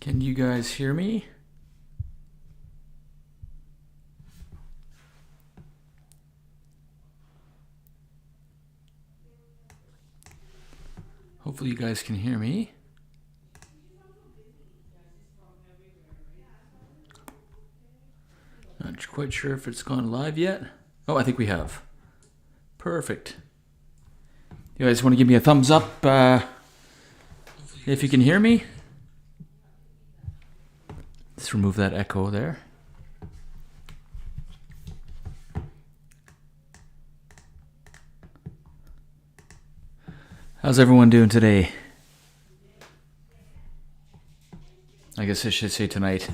Can you guys hear me? Hopefully you guys can hear me. Not quite sure if it's gone live yet. Oh, I think we have. Perfect. You guys want to give me a thumbs up if you can hear me? Let's remove that echo there. How's everyone doing today? I guess I should say tonight.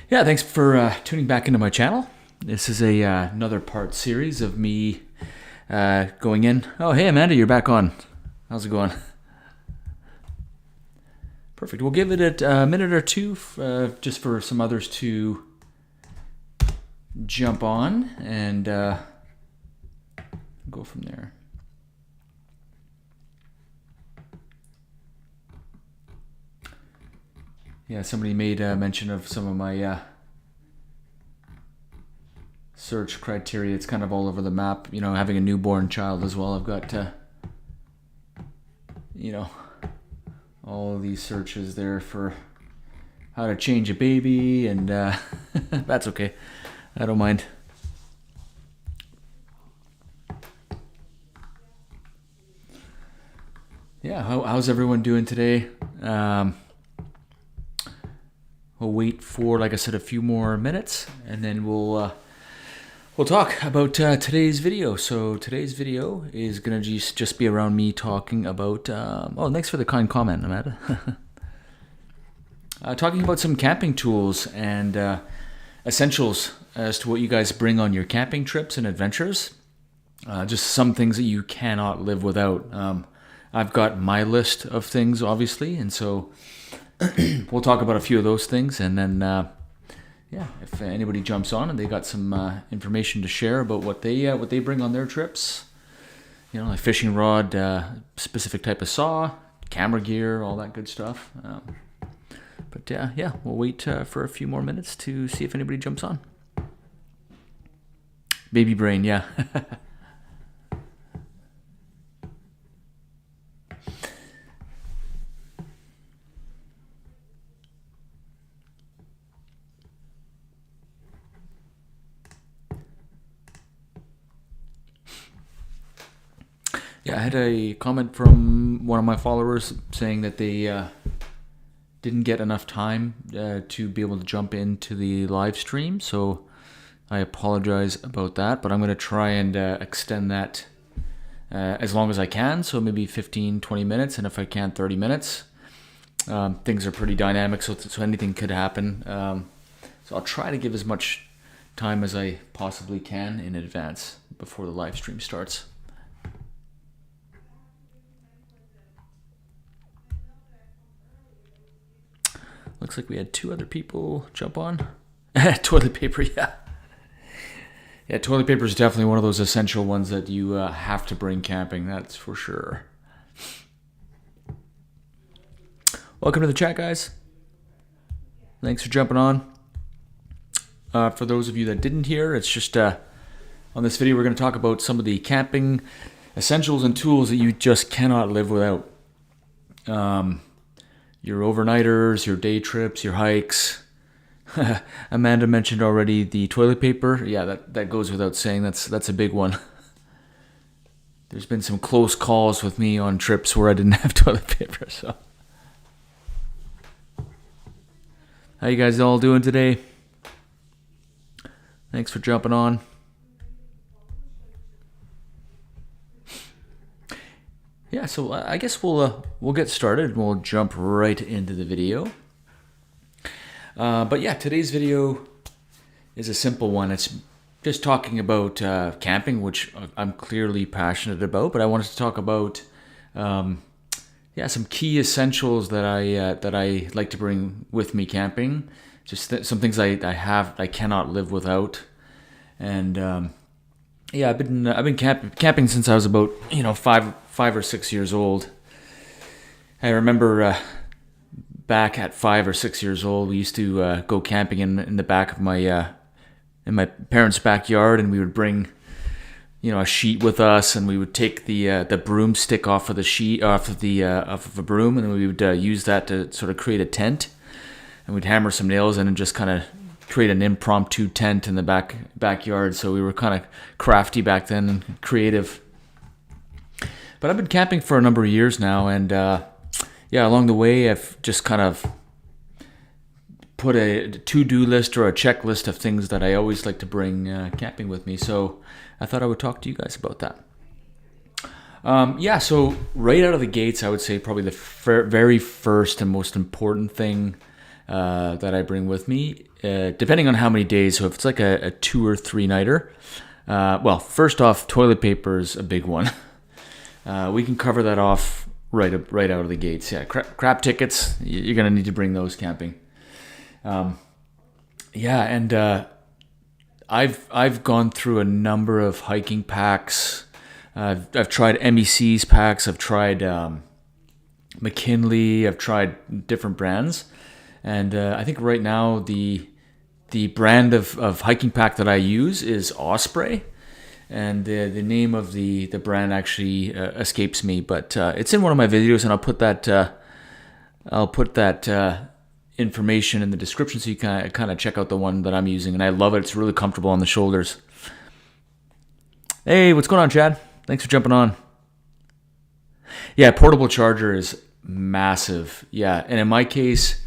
Yeah, thanks for tuning back into my channel. This is another part series of me going in. Oh, hey Amanda, you're back on. How's it going? Perfect. We'll give it a minute or two just for some others to jump on and go from there. Yeah, somebody made mention of some of my search criteria. It's kind of all over the map. You know, having a newborn child as well. I've got, you know, all of these searches there for how to change a baby, and that's okay. I don't mind. Yeah, how's everyone doing today? We'll wait for, like I said, a few more minutes, and then we'll talk about today's video. So today's video is gonna just be around me talking about. Oh, thanks for the kind comment, Amanda. Talking about some camping tools and essentials as to what you guys bring on your camping trips and adventures. Just some things that you cannot live without. I've got my list of things, obviously, and so we'll talk about a few of those things, and then yeah, if anybody jumps on and they got some information to share about what they bring on their trips, you know, like fishing rod, specific type of saw, camera gear, all that good stuff. But yeah, we'll wait for a few more minutes to see if anybody jumps on. Baby brain, yeah. Yeah, I had a comment from one of my followers saying that they didn't get enough time to be able to jump into the live stream, so I apologize about that, but I'm going to try and extend that as long as I can, so maybe 15, 20 minutes, and if I can, 30 minutes. Things are pretty dynamic, so anything could happen. So I'll try to give as much time as I possibly can in advance before the live stream starts. Looks like we had two other people jump on. Toilet paper, yeah. Yeah, toilet paper is definitely one of those essential ones that you have to bring camping, that's for sure. Welcome to the chat, guys. Thanks for jumping on. For those of you that didn't hear, it's just on this video we're going to talk about some of the camping essentials and tools that you just cannot live without. Your overnighters, your day trips, your hikes. Amanda mentioned already the toilet paper. Yeah, that goes without saying. That's a big one. There's been some close calls with me on trips where I didn't have toilet paper. So, how you guys all doing today? Thanks for jumping on. Yeah, so I guess we'll get started and we'll jump right into the video. But yeah, today's video is a simple one. It's just talking about camping, which I'm clearly passionate about. But I wanted to talk about some key essentials that I like to bring with me camping. Just some things I cannot live without. And yeah, I've been camping since I was about 5 or 6 years old. I remember back at 5 or 6 years old, we used to go camping in the back of in my parents' backyard, and we would bring a sheet with us, and we would take the broomstick off of the sheet, off of a broom, and then we would use that to sort of create a tent, and we'd hammer some nails in and just kind of create an impromptu tent in the backyard. So we were kind of crafty back then and creative. But I've been camping for a number of years now, and along the way I've just kind of put a to-do list or a checklist of things that I always like to bring camping with me. So I thought I would talk to you guys about that. So right out of the gates, I would say probably the very first and most important thing that I bring with me, depending on how many days. So if it's like a 2 or 3 nighter, first off, toilet paper is a big one. We can cover that off right out of the gates. Yeah, crap tickets, you're gonna need to bring those camping. I've gone through a number of hiking packs. I've tried MEC's packs. I've tried McKinley. I've tried different brands, and I think right now the brand of hiking pack that I use is Osprey, and the name of the brand actually escapes me, but it's in one of my videos, and I'll put that information in the description so you can kind of check out the one that I'm using, and I love it. It's really comfortable on the shoulders. Hey, what's going on, Chad? Thanks for jumping on. Yeah, portable charger is massive. Yeah, and in my case,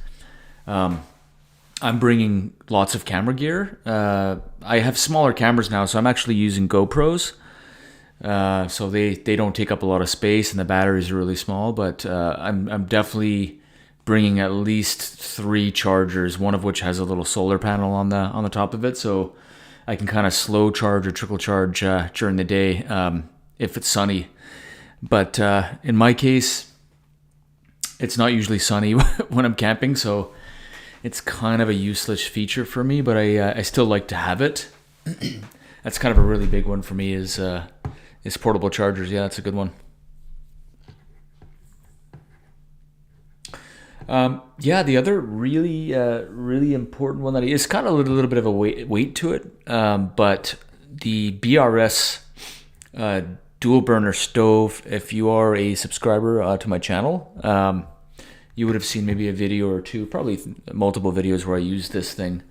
I'm bringing lots of camera gear. I have smaller cameras now, so I'm actually using GoPros. So they don't take up a lot of space, and the batteries are really small. But I'm definitely bringing at least 3 chargers, one of which has a little solar panel on the top of it, so I can kind of slow charge or trickle charge during the day if it's sunny. But in my case, it's not usually sunny when I'm camping, so it's kind of a useless feature for me, but I still like to have it. That's kind of a really big one for me is portable chargers. Yeah, that's a good one. The other really important one that is kind of a little bit of a weight to it, but the BRS dual burner stove. If you are a subscriber to my channel, you would have seen maybe a video or two, probably multiple videos where I use this thing.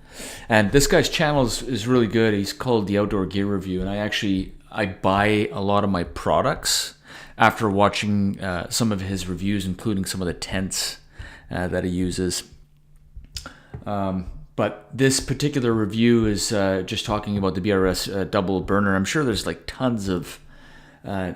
And this guy's channel is really good. He's called The Outdoor Gear Review, and I buy a lot of my products after watching some of his reviews, including some of the tents that he uses. But this particular review is just talking about the BRS double burner. I'm sure there's like tons of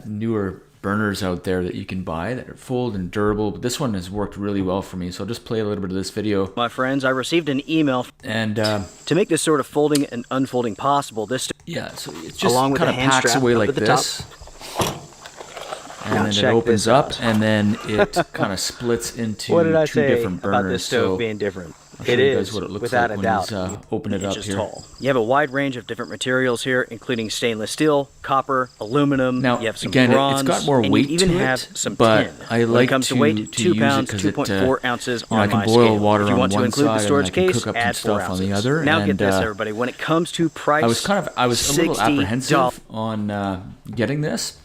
newer burners out there that you can buy that are full and durable, but this one has worked really well for me. So I'll just play a little bit of this video. My friends, I received an email, and to make this sort of folding and unfolding possible, this so it's just along with kind of packs away like this. And then it opens up, and then it kind of splits into what did I 2 say different burners. About this stove being different? It is, what it looks without like a doubt. When he's, open it up just here. Tall. You have a wide range of different materials here, including stainless steel, copper, aluminum. Now, you have some again, bronze, it's got more and weight you even to have it, some but tin. I like when it comes to weight, to 2 use pounds, it 2.4 ounces I on can my boil scale. water If you on want to one include the side, storage and I can case, cook up some add 4 stuff ounces. on the other. Now and, get this, everybody. When it comes to price, I was a little apprehensive on getting this.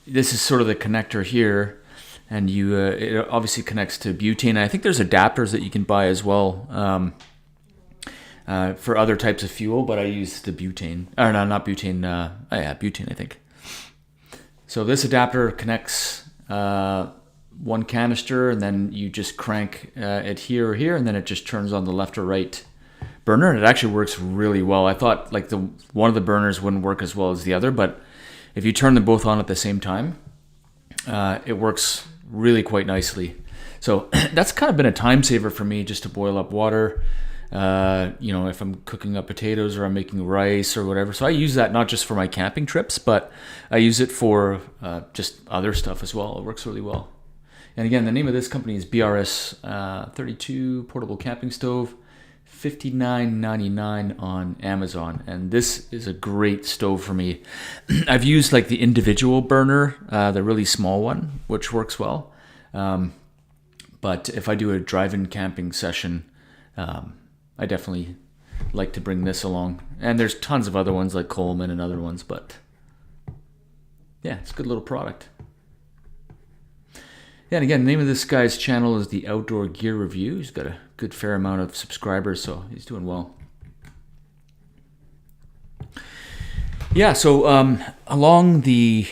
This is sort of the connector here, and it obviously connects to butane. I think there's adapters that you can buy as well for other types of fuel, but I use the butane. Or no, not butane. Butane, I think. So this adapter connects one canister, and then you just crank it here or here, and then it just turns on the left or right burner, and it actually works really well. I thought like one of the burners wouldn't work as well as the other, but if you turn them both on at the same time, it works really quite nicely. So that's kind of been a time saver for me, just to boil up water. If I'm cooking up potatoes or I'm making rice or whatever. So I use that not just for my camping trips, but I use it for just other stuff as well. It works really well. And again, the name of this company is BRS 32 Portable Camping Stove. $59.99 on Amazon, and this is a great stove for me. I've used like the individual burner, the really small one, which works well. But if I do a drive-in camping session, I definitely like to bring this along. And there's tons of other ones like Coleman and other ones, but yeah, it's a good little product. Yeah, and again, the name of this guy's channel is the Outdoor Gear Review. He's got a good fair amount of subscribers, so he's doing well. Yeah, so along the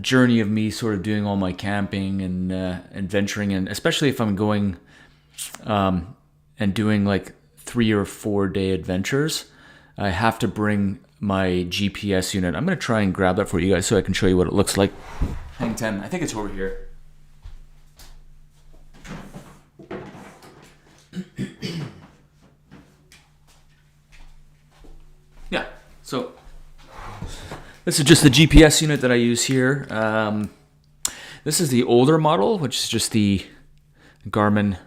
journey of me sort of doing all my camping and adventuring, and especially if I'm going and doing like 3 or 4 day adventures, I have to bring my GPS unit. I'm going to try and grab that for you guys so I can show you what it looks like. Hang 10. I think it's over here. Yeah, so this is just the GPS unit that I use here. This is the older model, which is just the Garmin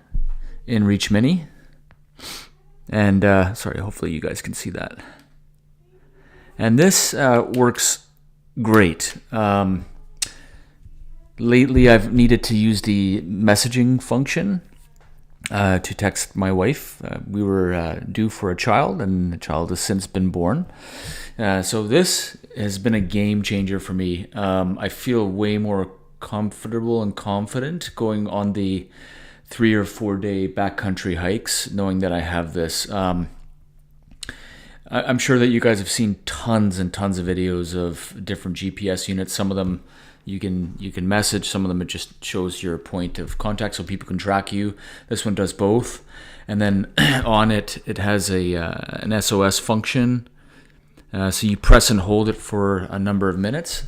InReach Mini. And sorry, hopefully you guys can see that. And this works great. Lately, I've needed to use the messaging function to text my wife. We were due for a child, and the child has since been born. So this has been a game changer for me. I feel way more comfortable and confident going on the 3 or 4 day backcountry hikes, knowing that I have this. I'm sure that you guys have seen tons and tons of videos of different GPS units. Some of them you can message. Some of them it just shows your point of contact so people can track you. This one does both. And then on it has an SOS function. So you press and hold it for a number of minutes,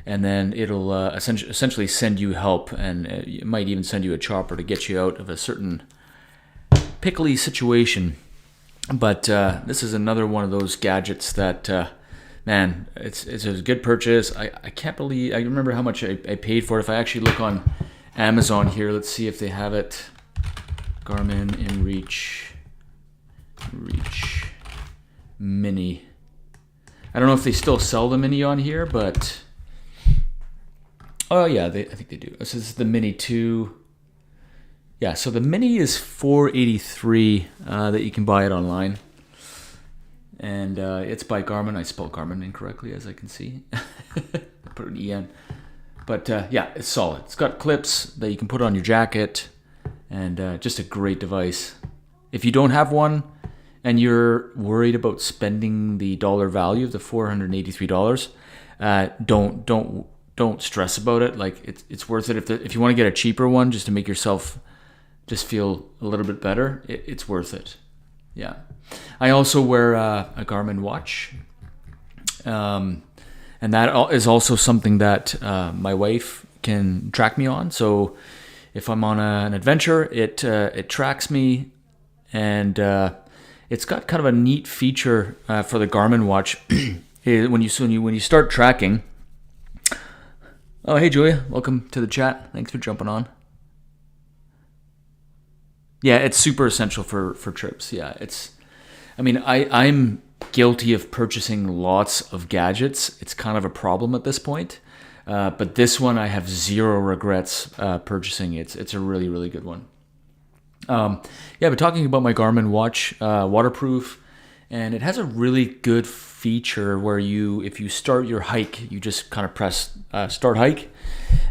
and then it'll essentially send you help, and it might even send you a chopper to get you out of a certain pickly situation. But this is another one of those gadgets that, man, it's a good purchase. I can't believe, I remember how much I paid for it. If I actually look on Amazon here, let's see if they have it. Garmin InReach Mini. I don't know if they still sell the Mini on here, but oh yeah, I think they do. This is the Mini 2. Yeah, so the Mini is $483 that you can buy it online, and it's by Garmin. I spelled Garmin incorrectly, as I can see. Put an EN, but yeah, it's solid. It's got clips that you can put on your jacket, and just a great device. If you don't have one, and you're worried about spending the dollar value of the $483, don't stress about it. Like it's worth it if you want to get a cheaper one just to make yourself just feel a little bit better. It's worth it. Yeah, I also wear a Garmin watch, and that is also something that my wife can track me on. So if I'm on an adventure, it tracks me, and it's got kind of a neat feature for the Garmin watch. when you start tracking. Oh, hey Julia, welcome to the chat. Thanks for jumping on. Yeah, it's super essential for trips. Yeah, I'm guilty of purchasing lots of gadgets. It's kind of a problem at this point. But this one I have zero regrets purchasing. It's a really, really good one. Yeah, but talking about my Garmin watch, waterproof, and it has a really good feature where if you start your hike, you just kind of press start hike,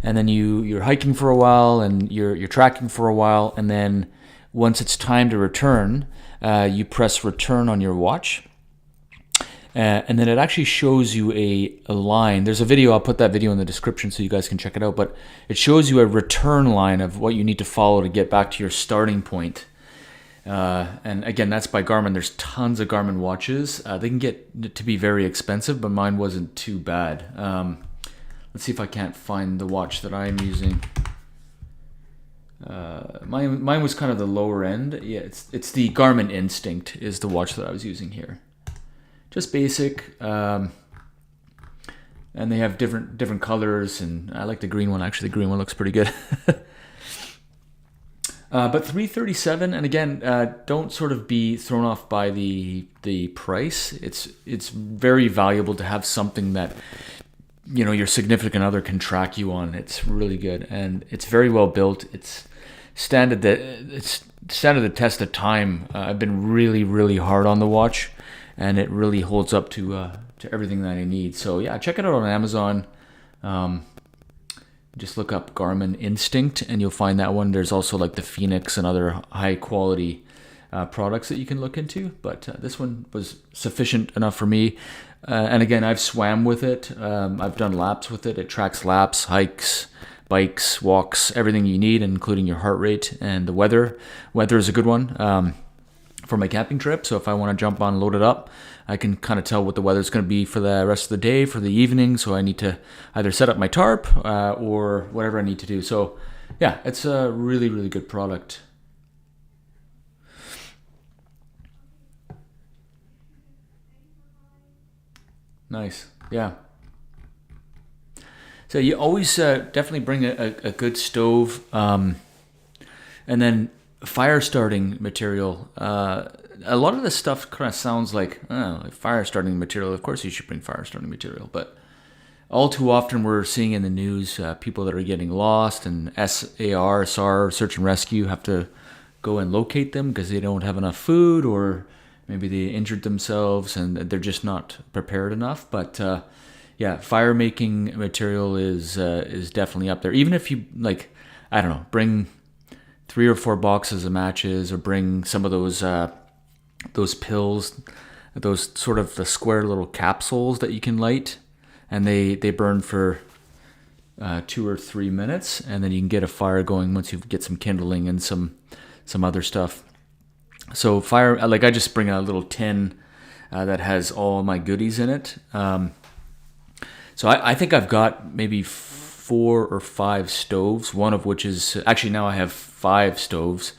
and then you're hiking for a while, and you're tracking for a while, and then once it's time to return, you press return on your watch, and then it actually shows you a line. There's a video, I'll put that video in the description so you guys can check it out, but it shows you a return line of what you need to follow to get back to your starting point. And again, that's by Garmin. There's tons of Garmin watches. They can get to be very expensive, but mine wasn't too bad. Let's see if I can't find the watch that I'm using. Mine was kind of the lower end. Yeah, it's the Garmin Instinct is the watch that I was using here. Just basic, and they have different colors, and I like the green one. Actually, the green one looks pretty good. But $337, and again, don't sort of be thrown off by the price. It's very valuable to have something that your significant other can track you on. It's really good, and it's very well built. It's it's standard the test of time. I've been really hard on the watch, and it really holds up to everything that I need. So yeah, check it out on Amazon. Just look up Garmin Instinct, and you'll find that one. There's also like the Phoenix and other high quality products that you can look into, but this one was sufficient enough for me. And again, I've swam with it. I've done laps with it. It tracks laps, hikes, bikes, walks, everything you need, including your heart rate and the weather. Weather is a good one for my camping trip. So if I want to jump on, load it up, I can kind of tell what the weather's going to be for the rest of the day, for the evening. So I need to either set up my tarp or whatever I need to do. So yeah, it's a really good product. Nice. Yeah. So you always definitely bring a good stove, and then fire starting material. A lot of this stuff kind of sounds like, oh, like fire starting material. Of course you should bring fire starting material, but all too often we're seeing in the news people that are getting lost, and SAR, search and rescue, have to go and locate them because they don't have enough food, or maybe they injured themselves and they're just not prepared enough. But yeah, fire making material is definitely up there. Even if you, like, I don't know, bring 3 or 4 boxes of matches, or bring some of those pills, those sort of the square little capsules that you can light, and they burn for 2 or 3 minutes, and then you can get a fire going once you get some kindling and some other stuff. So fire, like I just bring a little tin that has all my goodies in it. So I think I've got maybe 4 or 5 stoves, one of which is, actually now I have 5 stoves,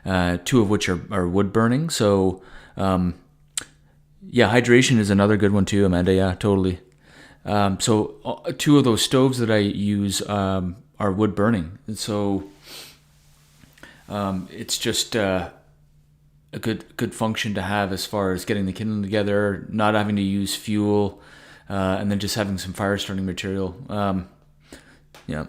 2 of which are wood burning. So yeah, hydration is another good one too, Amanda. Yeah, totally. So 2 of those stoves that I use are wood burning. And so it's just a good function to have as far as getting the kindling together, not having to use fuel, and then just having some fire starting material. Yeah.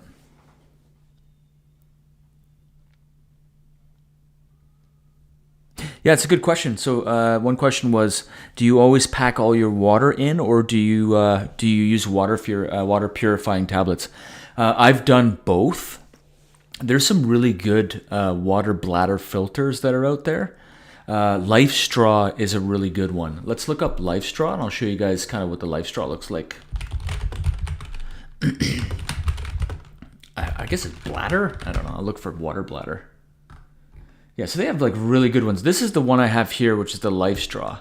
Yeah, it's a good question. So one question was, do you always pack all your water in, or do you use water purifying tablets? I've done both. There's some really good water bladder filters that are out there. LifeStraw is a really good one. Let's look up LifeStraw, and I'll show you guys kind of what the LifeStraw looks like. I guess it's bladder? I don't know. I'll look for water bladder. Yeah, so they have like really good ones. This is the one I have here, which is the LifeStraw.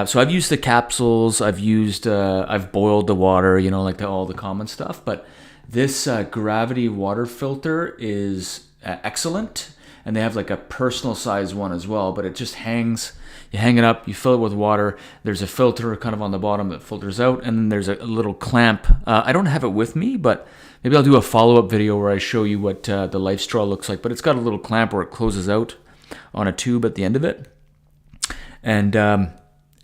So I've used the capsules. I've boiled the water, like all the common stuff. But this gravity water filter is excellent. And they have like a personal size one as well, but it just hangs. You hang it up, you fill it with water. There's a filter kind of on the bottom that filters out, and then there's a little clamp. I don't have it with me, but maybe I'll do a follow-up video where I show you what the LifeStraw looks like. But it's got a little clamp where it closes out on a tube at the end of it. And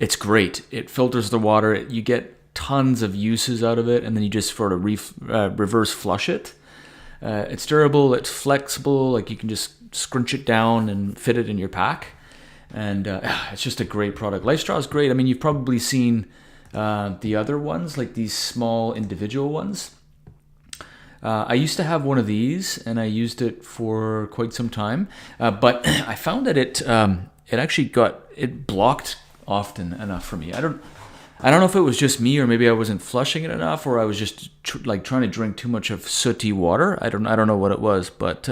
it's great. It filters the water. You get tons of uses out of it, and then you just sort of reverse flush it. It's durable, it's flexible, like you can just scrunch it down and fit it in your pack. And it's just a great product. LifeStraw is great. I mean, you've probably seen the other ones, like these small individual ones. I used to have one of these, and I used it for quite some time. But I found that it actually blocked often enough for me. I don't know if it was just me, or maybe I wasn't flushing it enough, or I was just trying to drink too much of sooty water. I don't know what it was, but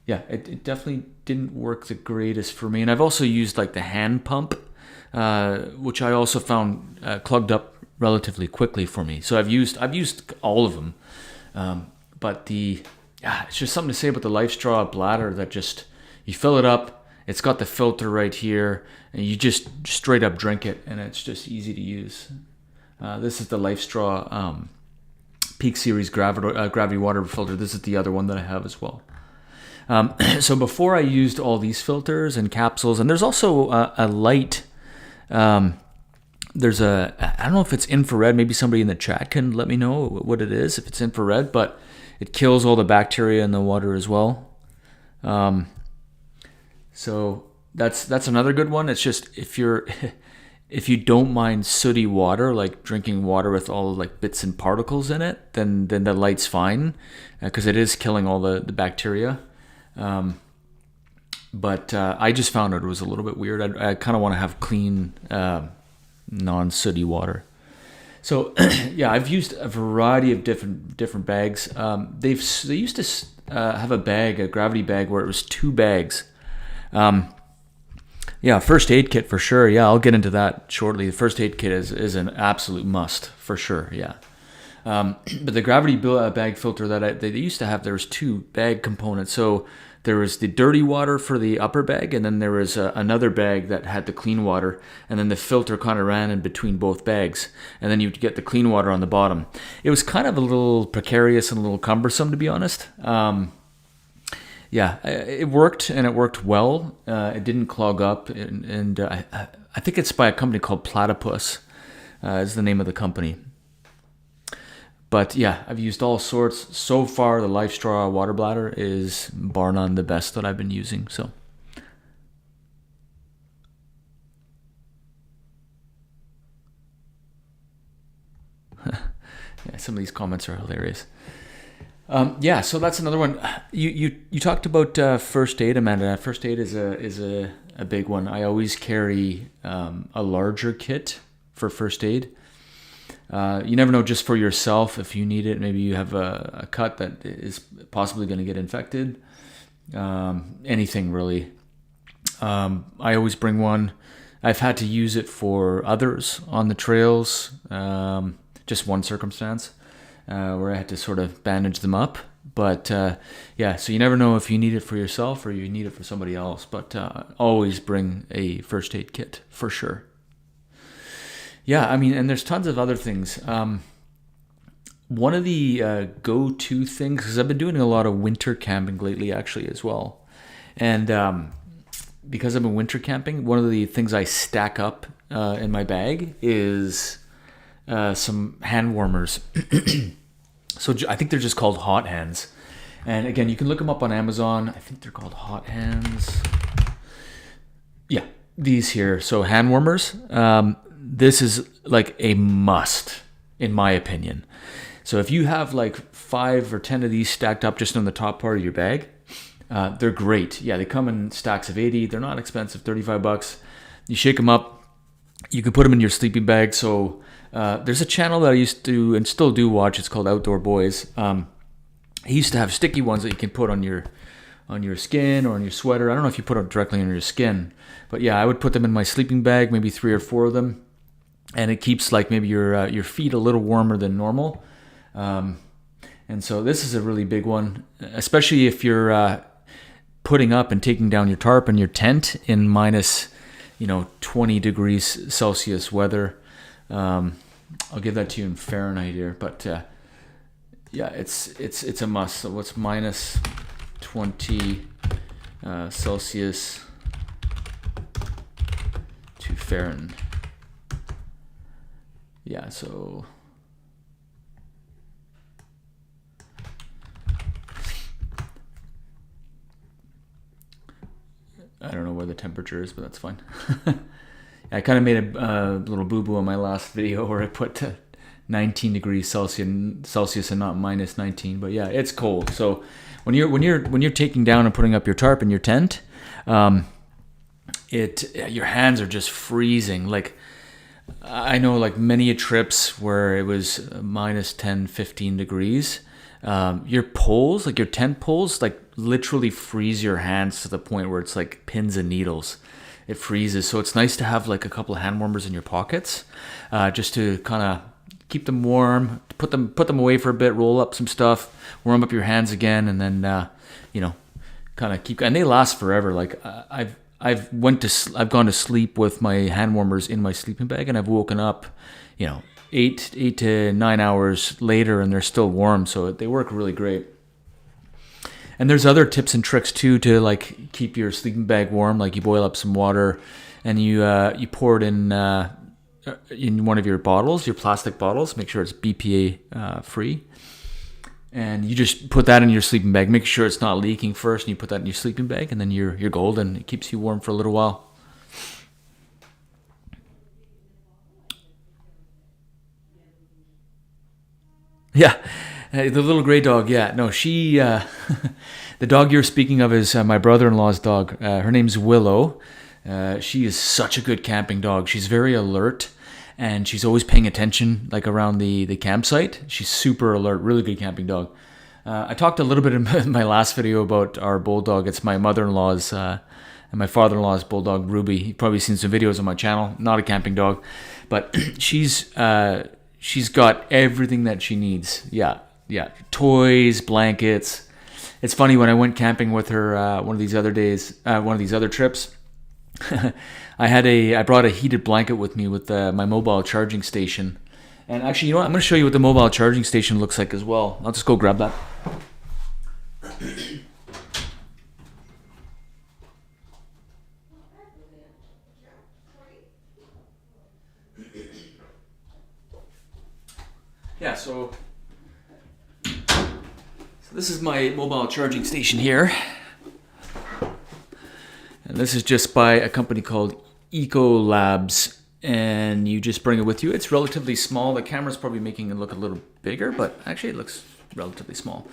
yeah, it definitely didn't work the greatest for me. And I've also used like the hand pump, which I also found clogged up relatively quickly for me. So I've used all of them, but it's just something to say about the LifeStraw bladder that just, you fill it up. It's got the filter right here, and you just straight up drink it, and it's just easy to use. This is the LifeStraw Peak Series gravity water filter. This is the other one that I have as well. So before I used all these filters and capsules, and there's also a light. I don't know if it's infrared. Maybe somebody in the chat can let me know what it is, if it's infrared, but it kills all the bacteria in the water as well. So that's another good one. It's just if you're if you don't mind sooty water, like drinking water with all like bits and particles in it, then the light's fine, because it is killing all the bacteria. But I just found it was a little bit weird. I kind of want to have clean, non-sooty water. So yeah, I've used a variety of different bags. They used to have a gravity bag where it was 2 bags. Yeah, first aid kit for sure. Yeah, I'll get into that shortly. The first aid kit is an absolute must for sure. Yeah. But the gravity bag filter that they used to have, there was 2 bag components. So there was the dirty water for the upper bag, and then there was another bag that had the clean water, and then the filter kind of ran in between both bags, and then you'd get the clean water on the bottom. It was kind of a little precarious and a little cumbersome, to be honest. Yeah, it worked, and it worked well. It didn't clog up, and I think it's by a company called Platypus, is the name of the company. But yeah, I've used all sorts. So far, the LifeStraw water bladder is bar none the best that I've been using. So yeah, some of these comments are hilarious. Yeah, so that's another one. You talked about first aid, Amanda. First aid is a big one. I always carry a larger kit for first aid. You never know, just for yourself, if you need it. Maybe you have a cut that is possibly going to get infected. Anything really. I always bring one. I've had to use it for others on the trails. Just one circumstance where I had to sort of bandage them up. But yeah, so you never know if you need it for yourself or you need it for somebody else. But always bring a first aid kit for sure. Yeah, I mean, and there's tons of other things. One of the go-to things, because I've been doing a lot of winter camping lately, actually, as well. And because I've been winter camping, one of the things I stack up in my bag is some hand warmers. So I think they're just called Hot Hands. And again, you can look them up on Amazon. I think they're called Hot Hands. Yeah, these here. So hand warmers. This is like a must, in my opinion. So if you have like 5 or 10 of these stacked up just on the top part of your bag, they're great. Yeah, they come in stacks of 80. They're not expensive, $35. You shake them up. You can put them in your sleeping bag. So there's a channel that I used to and still do watch. It's called Outdoor Boys. He used to have sticky ones that you can put on your skin or on your sweater. I don't know if you put it directly on your skin, but yeah, I would put them in my sleeping bag, maybe 3 or 4 of them. And it keeps like maybe your feet a little warmer than normal. And so this is a really big one, especially if you're putting up and taking down your tarp and your tent in minus, 20 degrees Celsius weather. I'll give that to you in Fahrenheit here, but yeah, it's a must. So what's minus 20 Celsius to Fahrenheit? Yeah, so I don't know where the temperature is, but that's fine. I kind of made a little boo-boo on my last video where I put 19 degrees Celsius and not minus 19. But yeah, it's cold. So when you're taking down and putting up your tarp in your tent, your hands are just freezing. Like I know like many trips where it was minus 10, 15 degrees. Your poles, like your tent poles, like literally freeze your hands to the point where it's like pins and needles. It freezes. So it's nice to have like a couple of hand warmers in your pockets, just to kind of keep them warm, put them away for a bit, roll up some stuff, warm up your hands again, and then kind of keep. And they last forever. Like I've gone to sleep with my hand warmers in my sleeping bag, and I've woken up, 8 to 9 hours later, and they're still warm. So they work really great. And there's other tips and tricks too to like keep your sleeping bag warm. Like you boil up some water, and you pour it in one of your bottles, your plastic bottles. Make sure it's BPA free. And you just put that in your sleeping bag. Make sure it's not leaking first, and you put that in your sleeping bag, and then you're golden. It keeps you warm for a little while. Yeah, the little gray dog. Yeah, no, she. The dog you're speaking of is my brother-in-law's dog. Her name's Willow. She is such a good camping dog. She's very alert, and she's always paying attention, like around the campsite. She's super alert, really good camping dog. I talked a little bit in my last video about our bulldog. It's my mother-in-law's and my father-in-law's bulldog, Ruby. You've probably seen some videos on my channel. Not a camping dog, but she's got everything that she needs. Yeah, toys, blankets. It's funny, when I went camping with her one of these other trips. I brought a heated blanket with me with my mobile charging station. And actually, you know what? I'm going to show you what the mobile charging station looks like as well. I'll just go grab that. Yeah, so this is my mobile charging station here. And this is just by a company called Ecolabs, and you just bring it with you. It's relatively small. The camera's probably making it look a little bigger, but actually it looks relatively small.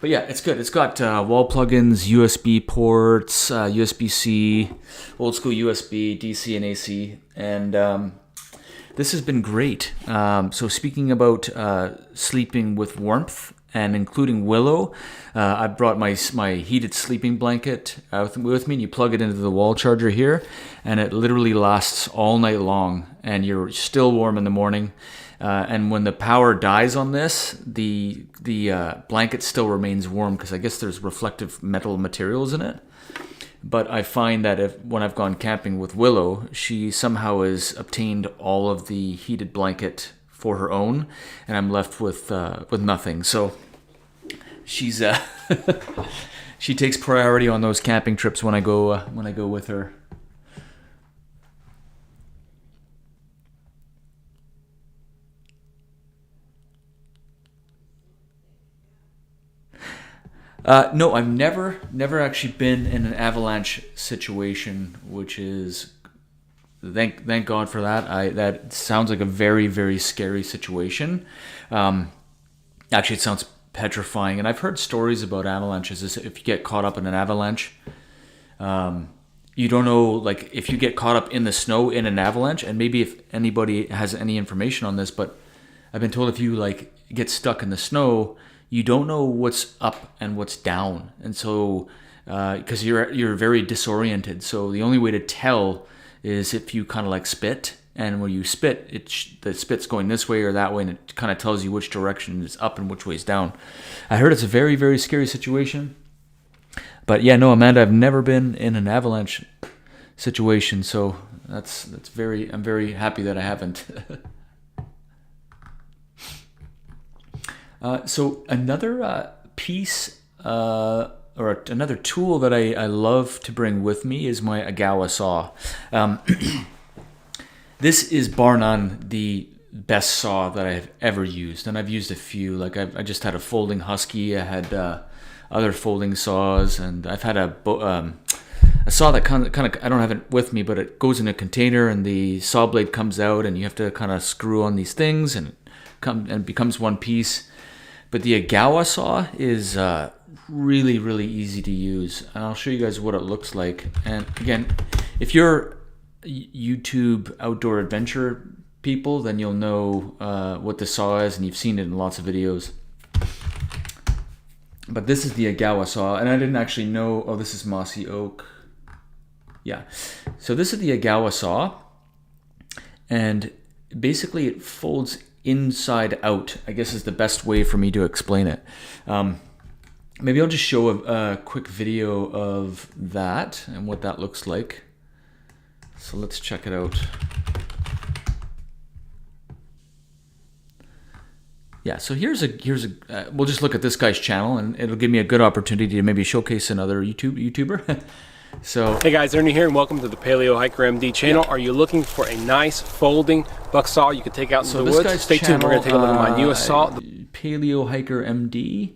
But yeah, it's good. It's got wall plugins, USB ports, USB-C, old school USB, DC and AC, and this has been great. So speaking about sleeping with warmth, and including Willow, I brought my heated sleeping blanket with me, and you plug it into the wall charger here, and it literally lasts all night long, and you're still warm in the morning. And when the power dies on this, the blanket still remains warm, because I guess there's reflective metal materials in it. But I find that when I've gone camping with Willow, she somehow has obtained all of the heated blanket for her own, and I'm left with nothing. So she's she takes priority on those camping trips when I go with her. No, I've never actually been in an avalanche situation, which is thank God for that. That sounds like a very, very scary situation. Actually, it sounds petrifying, and I've heard stories about avalanches. Is if you get caught up in an avalanche, you don't know, like, if you get caught up in the snow in an avalanche, and maybe if anybody has any information on this, but I've been told if you like get stuck in the snow, you don't know what's up and what's down, and so because you're very disoriented. So the only way to tell is if you kind of like spit, and when you spit, the spit's going this way or that way, and it kind of tells you which direction is up and which way is down. I heard it's a very, very scary situation. But yeah, no, Amanda, I've never been in an avalanche situation, so I'm very happy that I haven't. So another piece or another tool that I love to bring with me is my Agawa saw. This is bar none the best saw that I've ever used, and I've used a few. Like I just had a folding Husky. I had other folding saws, and I've had a saw that kind of I don't have it with me, but it goes in a container, and the saw blade comes out, and you have to kind of screw on these things, and it becomes one piece. But the Agawa saw is really, really easy to use, and I'll show you guys what it looks like. And again, if you're YouTube outdoor adventure people, then you'll know what the saw is, and you've seen it in lots of videos. But this is the Agawa saw, and I didn't actually know. Oh, this is mossy oak. Yeah, so this is the Agawa saw, and basically it folds inside out, I guess is the best way for me to explain it. Maybe I'll just show a quick video of that and what that looks like. So let's check it out. Yeah, so here's a we'll just look at this guy's channel, and it'll give me a good opportunity to maybe showcase another YouTuber. So hey guys, Ernie here, and welcome to the Paleo Hiker MD channel. Are you looking for a nice folding buck saw you can take out into the woods? Stay tuned, we're going to take a look at my newest saw. Paleo Hiker MD.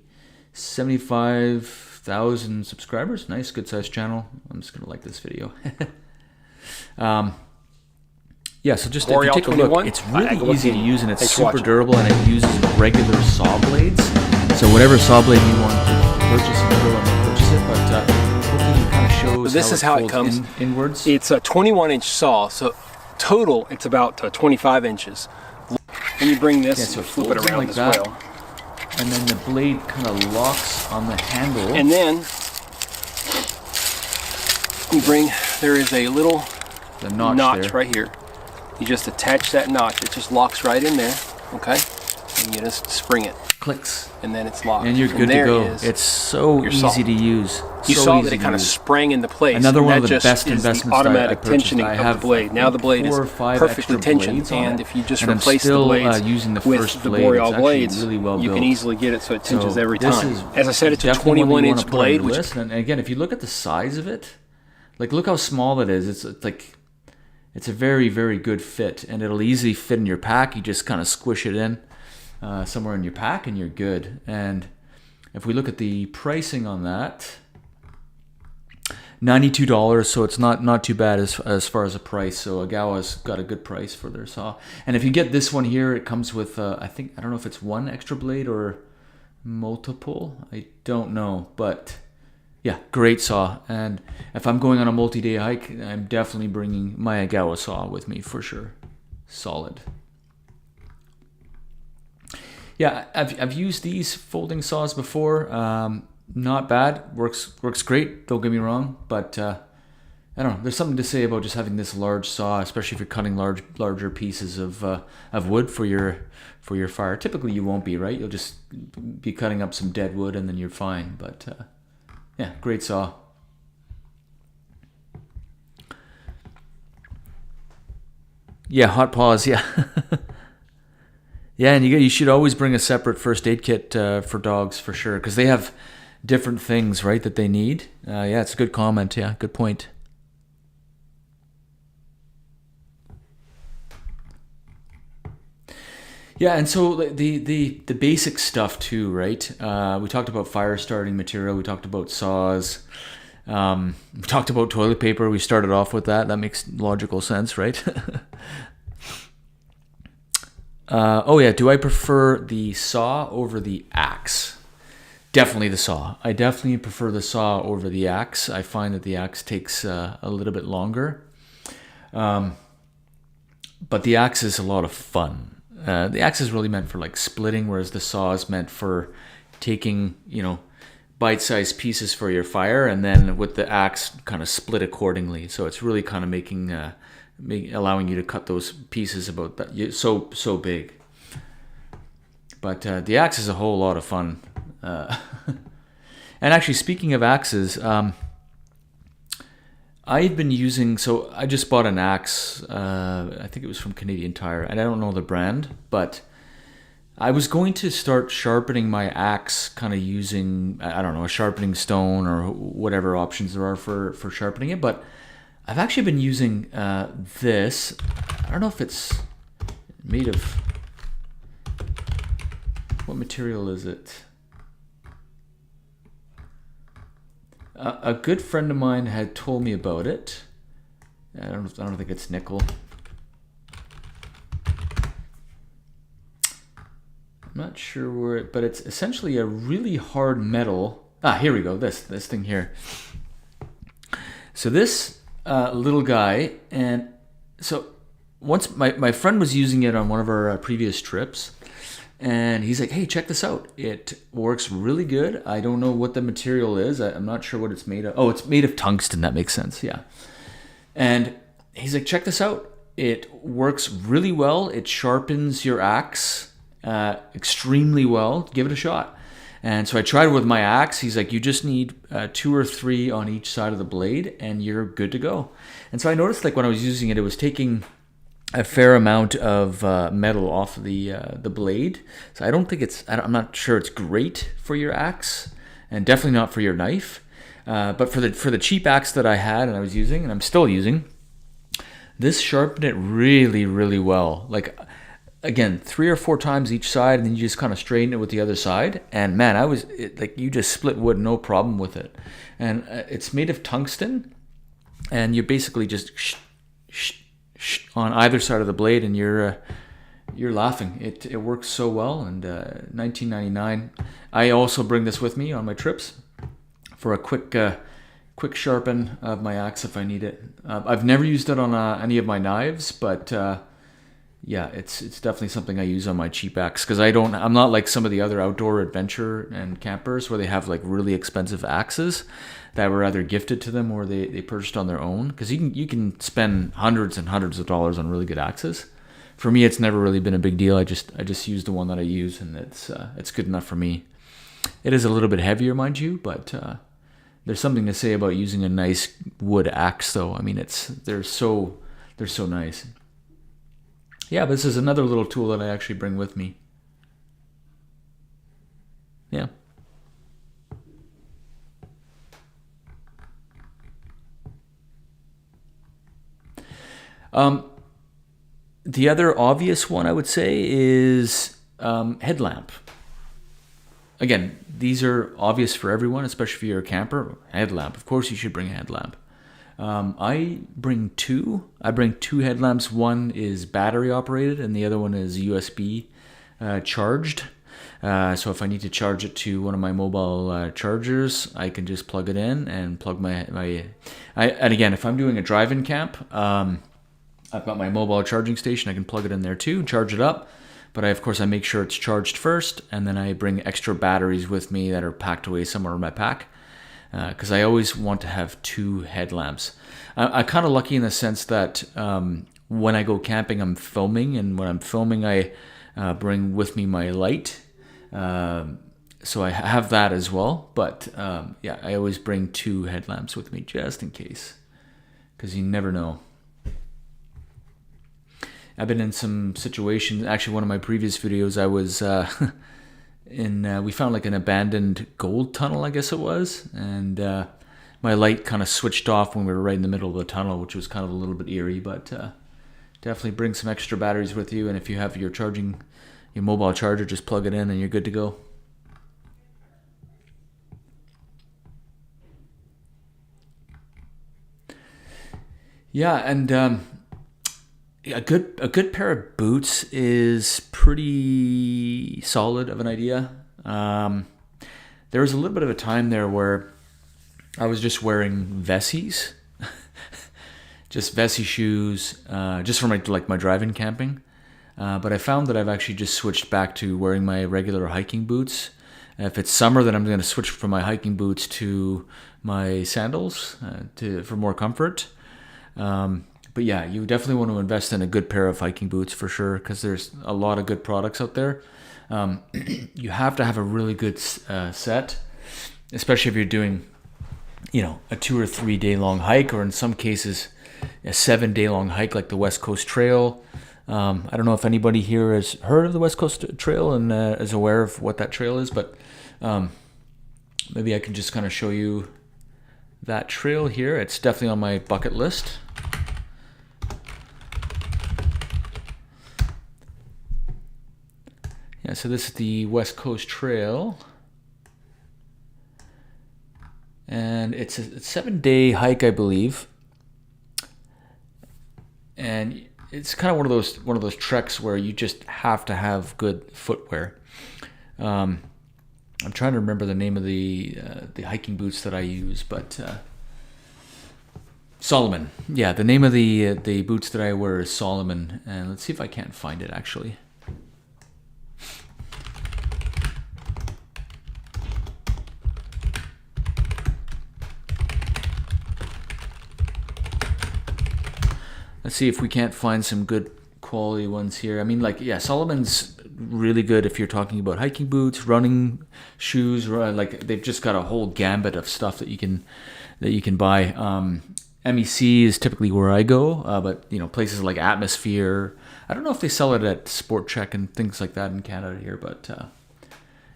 75,000 subscribers. Nice, good sized channel. I'm just gonna like this video. Yeah, so just if you take a look, it's really easy to use and it's super durable, and it uses regular saw blades. So whatever saw blade you want to purchase, you can go and purchase it. But hopefully it kind of shows this is how it comes inwards. It's a 21-inch saw, so total it's about 25 inches. And you bring this, so and flip it around like as that, well. and then the blade kind of locks on the handle. And then you bring, there is a little notch right here. You just attach that notch. It just locks right in there, okay? And you just spring it. Clicks. And then it's locked. And you're good to go. It's so easy to use. You saw that it kind of sprang into place. Another one of the best investments the automatic tensioning of the blade. Now the blade is perfectly tensioned, and if you just replace the blades with the Boreal blades, you can easily get it so it tensions every time. As I said, it's a 21-inch blade. And again, if you look at the size of it, like look how small it is. It's like, it's a very, very good fit, and it'll easily fit in your pack. You just kind of squish it in somewhere in your pack, and you're good. And if we look at the pricing on that, $92, so it's not too bad as far as a price. So Agawa's got a good price for their saw. And if you get this one here, it comes with I don't know if it's one extra blade or multiple. I don't know, but yeah, great saw. And if I'm going on a multi-day hike, I'm definitely bringing my Agawa saw with me for sure. Solid. Yeah, I've used these folding saws before. Not bad. Works great. Don't get me wrong, but I don't know. There's something to say about just having this large saw, especially if you're cutting larger pieces of wood for your fire. Typically, you won't be, right? You'll just be cutting up some dead wood, and then you're fine. But yeah, great saw. Yeah, hot paws. Yeah, yeah, and you should always bring a separate first aid kit for dogs for sure, because they have different things, right, that they need. Yeah, it's a good comment. Yeah, good point. Yeah, and so the basic stuff too, right? We talked about fire starting material. We talked about saws. We talked about toilet paper. We started off with that. That makes logical sense, right? Oh yeah, do I prefer the saw over the axe? Definitely the saw. I definitely prefer the saw over the axe. I find that the axe takes a little bit longer. But the axe is a lot of fun. The axe is really meant for like splitting, whereas the saw is meant for taking, bite-sized pieces for your fire, and then with the axe kind of split accordingly. So it's really kind of allowing you to cut those pieces about that so big. But the axe is a whole lot of fun. And actually, speaking of axes, I've been using, so I just bought an axe, I think it was from Canadian Tire, and I don't know the brand, but I was going to start sharpening my axe kind of using, I don't know, a sharpening stone or whatever options there are for sharpening it, but I've actually been using this. I don't know if it's made of, what material is it? A good friend of mine had told me about it. I don't think it's nickel. I'm not sure where but it's essentially a really hard metal. Here we go. This thing here. So this little guy, and so once my friend was using it on one of our previous trips. And he's like, hey, check this out. It works really good. I don't know what the material is. I'm not sure what it's made of. Oh, it's made of tungsten. That makes sense. Yeah. And he's like, check this out. It works really well. It sharpens your axe extremely well. Give it a shot. And so I tried it with my axe. He's like, you just need 2 or 3 on each side of the blade, and you're good to go. And so I noticed, like, when I was using it, it was taking a fair amount of metal off the blade. So I don't think I'm not sure it's great for your axe, and definitely not for your knife. But for the cheap axe that I had and I was using, and I'm still using, this sharpened it really, really well. Like again, 3 or 4 times each side, and then you just kind of straighten it with the other side. And man, like you just split wood, no problem with it. And it's made of tungsten, and you're basically just on either side of the blade, and you're laughing. It works so well. And $19.99. I also bring this with me on my trips for a quick sharpen of my axe if I need it. I've never used it on any of my knives, but yeah, it's definitely something I use on my cheap axe, because I'm not like some of the other outdoor adventure and campers where they have like really expensive axes that were either gifted to them or they purchased on their own, because you can spend hundreds and hundreds of dollars on really good axes. For me, it's never really been a big deal. I just use the one that I use, and it's good enough for me. It is a little bit heavier, mind you, but there's something to say about using a nice wood axe, though. I mean, they're so nice. Yeah, but this is another little tool that I actually bring with me. Yeah. The other obvious one I would say is headlamp. Again, these are obvious for everyone, especially if you're a camper. Headlamp, of course you should bring a headlamp. I bring two. I bring 2 headlamps. One is battery operated, and the other one is USB charged. So if I need to charge it to one of my mobile chargers, I can just plug it in and plug and again, if I'm doing a drive-in camp, I've got my mobile charging station. I can plug it in there too, charge it up. But of course, I make sure it's charged first, and then I bring extra batteries with me that are packed away somewhere in my pack, because I always want to have 2 headlamps. I'm kind of lucky in the sense that when I go camping, I'm filming, and when I'm filming, I bring with me my light. So I have that as well. But yeah, I always bring 2 headlamps with me just in case, because you never know. I've been in some situations. Actually, one of my previous videos, I was we found like an abandoned gold tunnel, I guess it was, and my light kind of switched off when we were right in the middle of the tunnel, which was kind of a little bit eerie. But definitely bring some extra batteries with you, and if you have your mobile charger, just plug it in, and you're good to go. Yeah, and a good pair of boots is pretty solid of an idea. There was a little bit of a time there where I was just wearing Vessies, just Vessi shoes, just for my driving camping. But I found that I've actually just switched back to wearing my regular hiking boots. If it's summer, then I'm going to switch from my hiking boots to my sandals for more comfort. But yeah, you definitely want to invest in a good pair of hiking boots for sure, because there's a lot of good products out there. You have to have a really good set, especially if you're doing, a 2 or 3 day long hike, or in some cases, a 7 day long hike like the West Coast Trail. I don't know if anybody here has heard of the West Coast Trail and is aware of what that trail is, but maybe I can just kind of show you that trail here. It's definitely on my bucket list. Yeah, so this is the West Coast Trail, and it's a 7-day hike, I believe, and it's kind of one of those treks where you just have to have good footwear. I'm trying to remember the name of the hiking boots that I use, but Salomon. Yeah, the name of the boots that I wear is Salomon, and let's see if I can't find it actually. Let's see if we can't find some good quality ones here. I mean, Salomon's really good if you're talking about hiking boots, running shoes. They've just got a whole gambit of stuff that you can buy. MEC is typically where I go, but places like Atmosphere. I don't know if they sell it at Sport Check and things like that in Canada here, but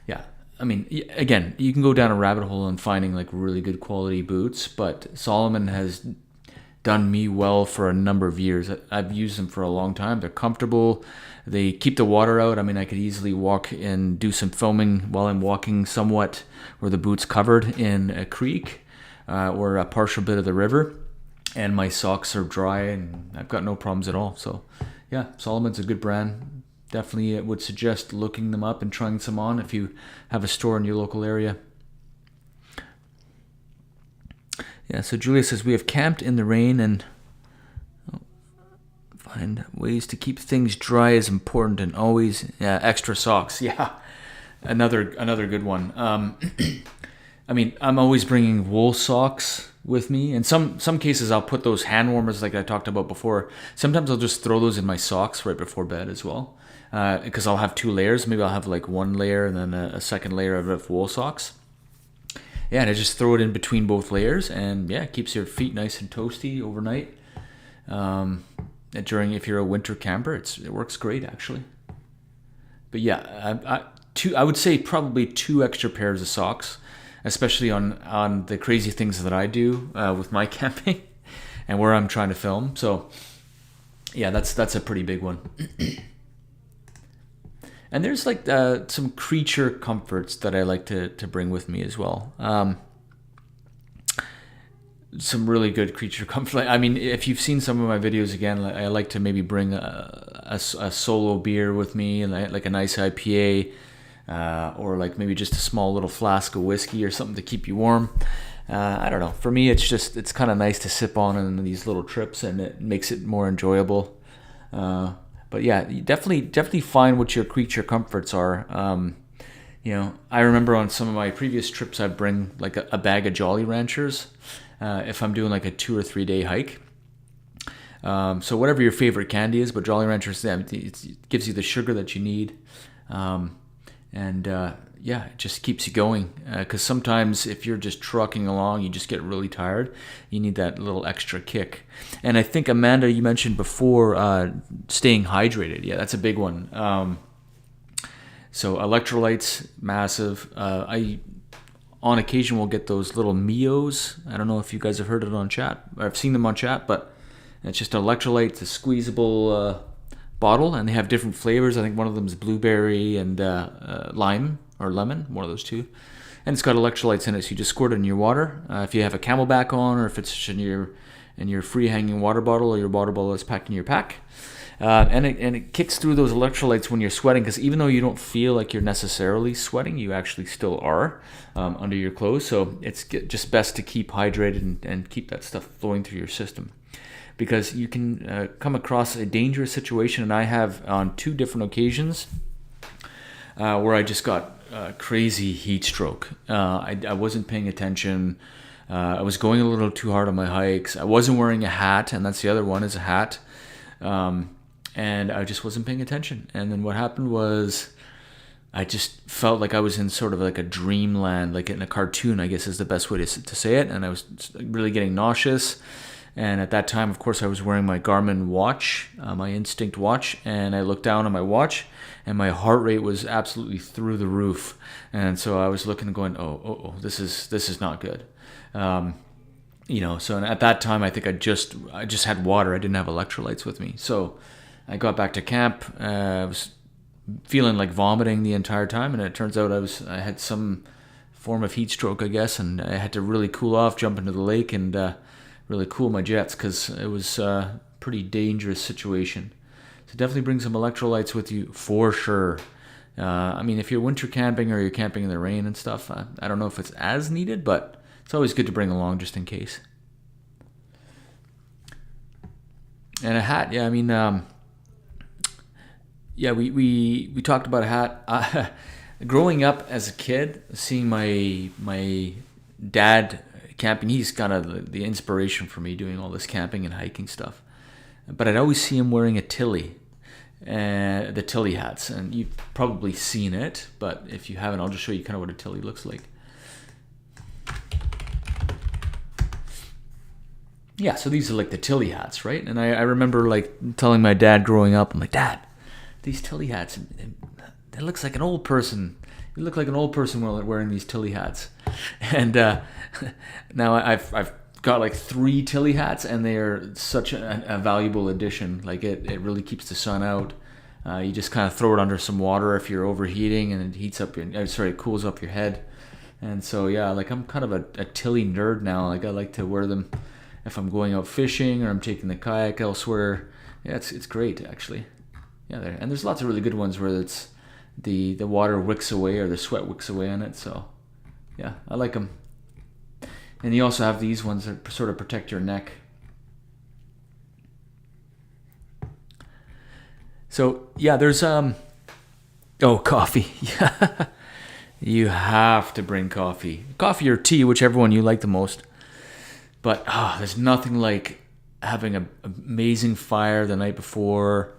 yeah. I mean, again, you can go down a rabbit hole in finding like really good quality boots, but Salomon has done me well for a number of years. I've used them for a long time. They're comfortable. They keep the water out. I mean, I could easily walk and do some filming while I'm walking somewhat where the boot's covered in a creek or a partial bit of the river, and my socks are dry and I've got no problems at all. So yeah, Salomon's a good brand. Definitely would suggest looking them up and trying some on if you have a store in your local area. Yeah, so Julia says, we have camped in the rain and find ways to keep things dry is important, and always extra socks. Yeah, another good one. I mean, I'm always bringing wool socks with me. In some cases, I'll put those hand warmers like I talked about before. Sometimes I'll just throw those in my socks right before bed as well, because I'll have 2 layers. Maybe I'll have like 1 layer and then a second layer of wool socks. Yeah, and I just throw it in between both layers, and yeah, it keeps your feet nice and toasty overnight. If you're a winter camper, it works great actually. But yeah, I would say probably 2 extra pairs of socks, especially on the crazy things that I do with my camping and where I'm trying to film. So yeah, that's a pretty big one. And there's like some creature comforts that I like to bring with me as well. Some really good creature comfort. I mean, if you've seen some of my videos, again, I like to maybe bring a solo beer with me, like a nice IPA, or like maybe just a small little flask of whiskey or something to keep you warm. I don't know. For me, it's kind of nice to sip on in these little trips, and it makes it more enjoyable. But yeah, you definitely find what your creature comforts are. I remember on some of my previous trips, I'd bring like a bag of Jolly Ranchers if I'm doing like a 2 or 3 day hike. So whatever your favorite candy is, but Jolly Ranchers, it gives you the sugar that you need. Yeah, it just keeps you going. Because sometimes if you're just trucking along, you just get really tired. You need that little extra kick. And I think, Amanda, you mentioned before staying hydrated. Yeah, that's a big one. So electrolytes, massive. I, on occasion, will get those little Mios. I don't know if you guys have heard it on chat. I've seen them on chat, but it's just electrolytes, a squeezable bottle, and they have different flavors. I think one of them is blueberry and lime. Or lemon, one of those 2. And it's got electrolytes in it, so you just squirt it in your water. If you have a Camelback on, or if it's in your free hanging water bottle, or your water bottle is packed in your pack. And it kicks through those electrolytes when you're sweating, because even though you don't feel like you're necessarily sweating, you actually still are under your clothes. So it's just best to keep hydrated and keep that stuff flowing through your system. Because you can come across a dangerous situation, and I have on 2 different occasions where I just got crazy heat stroke. I wasn't paying attention. I was going a little too hard on my hikes. I wasn't wearing a hat, and that's the other one, is a hat. And I just wasn't paying attention. And then what happened was I just felt like I was in sort of like a dreamland, like in a cartoon, I guess is the best way to say it. And I was really getting nauseous. And at that time, of course, I was wearing my Garmin watch, my Instinct watch, and I looked down on my watch, and my heart rate was absolutely through the roof. And so I was looking and going, oh, this is not good. So at that time, I think I just had water. I didn't have electrolytes with me. So I got back to camp. I was feeling like vomiting the entire time, and it turns out I had some form of heat stroke, I guess, and I had to really cool off, jump into the lake, and really cool my jets, because it was a pretty dangerous situation. So definitely bring some electrolytes with you for sure. I mean, if you're winter camping or you're camping in the rain and stuff, I don't know if it's as needed, but it's always good to bring along just in case. And a hat, yeah, I mean, we talked about a hat. Growing up as a kid, seeing my dad camping, he's kind of the inspiration for me doing all this camping and hiking stuff. But I'd always see him wearing a Tilly, the Tilly hats, and you've probably seen it, but if you haven't, I'll just show you kind of what a Tilly looks like. Yeah, so these are like the Tilly hats, right? And I remember like telling my dad growing up, I'm like, Dad, these Tilly hats, it looks like an old person. You look like an old person wearing these Tilly hats. And now I've got like 3 Tilly hats, and they are such a valuable addition. Like it really keeps the sun out. You just kind of throw it under some water if you're overheating, and it heats up it cools up your head. And so yeah, like I'm kind of a Tilly nerd now. Like I like to wear them if I'm going out fishing or I'm taking the kayak elsewhere. Yeah, it's great actually. Yeah, and there's lots of really good ones where it's the water wicks away or the sweat wicks away on it. So yeah, I like them. And you also have these ones that sort of protect your neck. So yeah, there's coffee. Yeah. You have to bring coffee or tea, whichever one you like the most. But there's nothing like having an amazing fire the night before,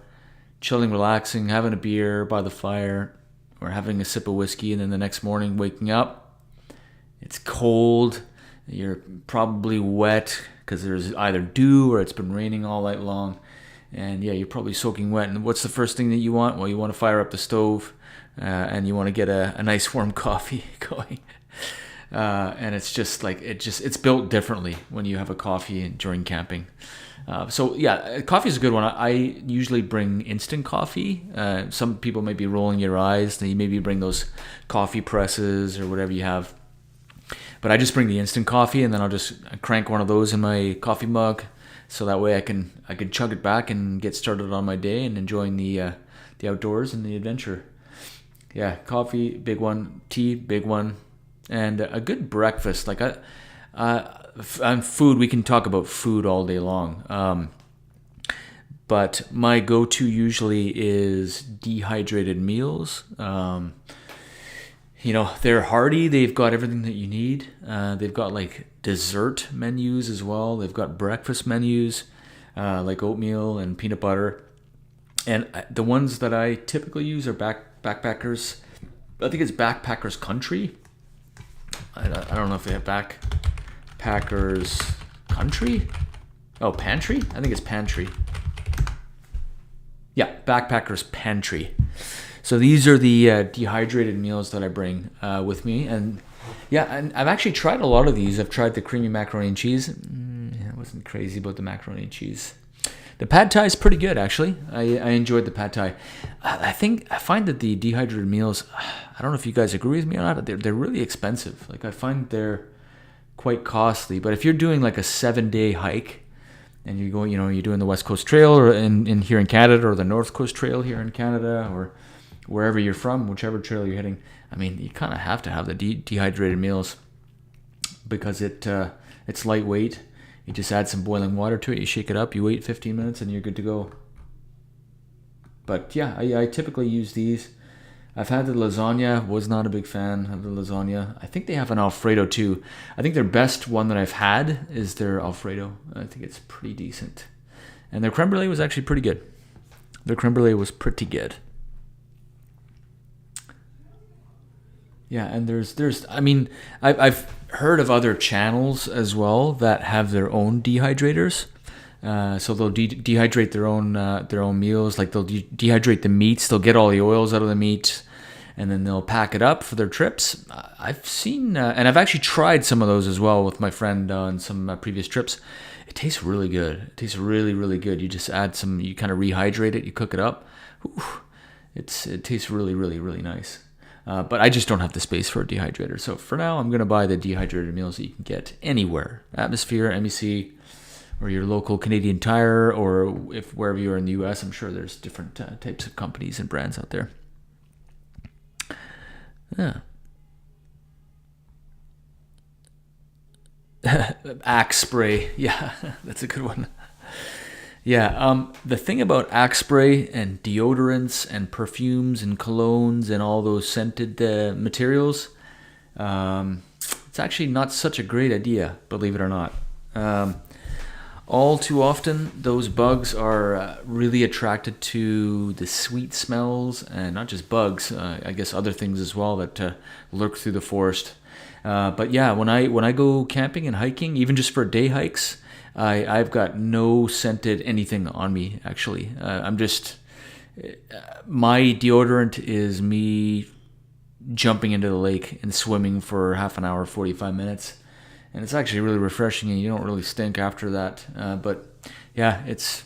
chilling, relaxing, having a beer by the fire, or having a sip of whiskey, and then the next morning waking up. It's cold. You're probably wet because there's either dew or it's been raining all night long. And yeah, you're probably soaking wet. And what's the first thing that you want? Well, you want to fire up the stove. And you want to get a nice warm coffee going, and it's just like it's built differently when you have a coffee during camping. So yeah, coffee is a good one. I usually bring instant coffee. Some people may be rolling your eyes. They maybe bring those coffee presses or whatever you have, but I just bring the instant coffee, and then I'll just crank one of those in my coffee mug, so that way I can chug it back and get started on my day and enjoying the outdoors and the adventure. Yeah, coffee, big one. Tea, big one. And a good breakfast. Like on food, we can talk about food all day long. But my go-to usually is dehydrated meals. They're hearty. They've got everything that you need. They've got like dessert menus as well. They've got breakfast menus, like oatmeal and peanut butter. And the ones that I typically use are Backpackers. I think it's Backpackers Country. I don't know if they have Backpackers Country. Oh, Pantry? I think it's Pantry. Yeah, Backpackers Pantry. So these are the dehydrated meals that I bring with me. And yeah, and I've actually tried a lot of these. I've tried the creamy macaroni and cheese. I wasn't crazy about the macaroni and cheese. The pad thai is pretty good, actually. I enjoyed the pad thai. I find that the dehydrated meals, I don't know if you guys agree with me or not, but they're really expensive. Like I find they're quite costly. But if you're doing like a 7-day hike and you're going, you're doing the West Coast Trail or in here in Canada, or the North Coast Trail here in Canada, or wherever you're from, whichever trail you're hitting, I mean, you kind of have to have the dehydrated meals because it's lightweight. You just add some boiling water to it, you shake it up, you wait 15 minutes, and you're good to go. But yeah, I typically use these. I've had the lasagna, was not a big fan of the lasagna. I think they have an Alfredo too. I think their best one that I've had is their Alfredo. I think it's pretty decent. And their creme brulee was actually pretty good. Yeah, and I've heard of other channels as well that have their own dehydrators. So they'll dehydrate their own meals. Like they'll dehydrate the meats. They'll get all the oils out of the meat, and then they'll pack it up for their trips. I've seen, and I've actually tried some of those as well with my friend on some previous trips. It tastes really good. It tastes really, really good. You just add some, you kind of rehydrate it, you cook it up. It tastes really, really, really nice. But I just don't have the space for a dehydrator. So for now, I'm going to buy the dehydrated meals that you can get anywhere. Atmosphere, MEC, or your local Canadian Tire, or if wherever you are in the US, I'm sure there's different types of companies and brands out there. Yeah. Axe spray. Yeah, that's a good one. Yeah, the thing about Axe spray and deodorants and perfumes and colognes and all those scented materials, it's actually not such a great idea, believe it or not. All too often, those bugs are really attracted to the sweet smells, and not just bugs, I guess other things as well that lurk through the forest. But yeah, when I go camping and hiking, even just for day hikes, I've got no scented anything on me, actually. My deodorant is me jumping into the lake and swimming for half an hour, 45 minutes. and it's actually really refreshing, and you don't really stink after that. But yeah, it's